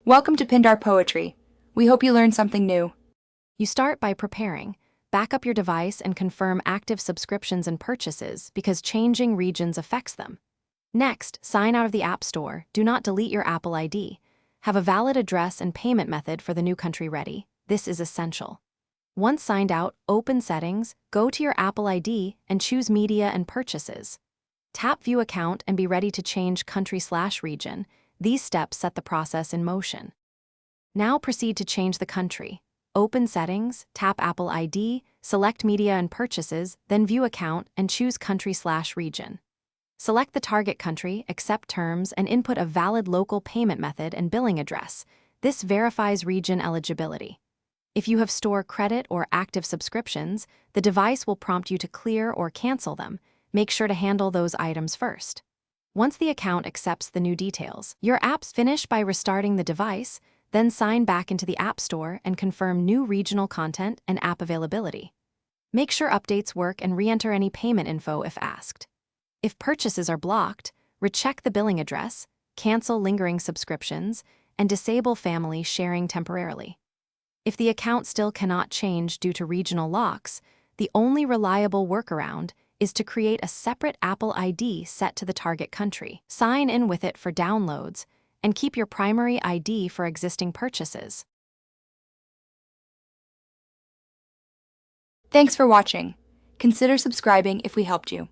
Welcome to Pindar Poetry. We hope you learned something new. You start by preparing. Back up your device and confirm active subscriptions and purchases because changing regions affects them. Next, sign out of the App Store. Do not delete your Apple ID. Have a valid address and payment method for the new country ready. This is essential. Once signed out, open Settings, go to your Apple ID, and choose Media and Purchases. Tap View Account and be ready to change country/region. These steps set the process in motion. Now proceed to change the country. Open Settings, tap Apple ID, select Media and Purchases, then View Account and choose country/region. Select the target country, accept terms, and input a valid local payment method and billing address. This verifies region eligibility. If you have store credit or active subscriptions, the device will prompt you to clear or cancel them. Make sure to handle those items first. Once the account accepts the new details, your app's finished by restarting the device, then sign back into the App Store and confirm new regional content and app availability. Make sure updates work and re-enter any payment info if asked. If purchases are blocked, recheck the billing address, cancel lingering subscriptions, and disable family sharing temporarily. If the account still cannot change due to regional locks, the only reliable workaround is to create a separate Apple ID set to the target country. Sign in with it for downloads, and keep your primary ID for existing purchases. Thanks for watching. Consider subscribing if we helped you.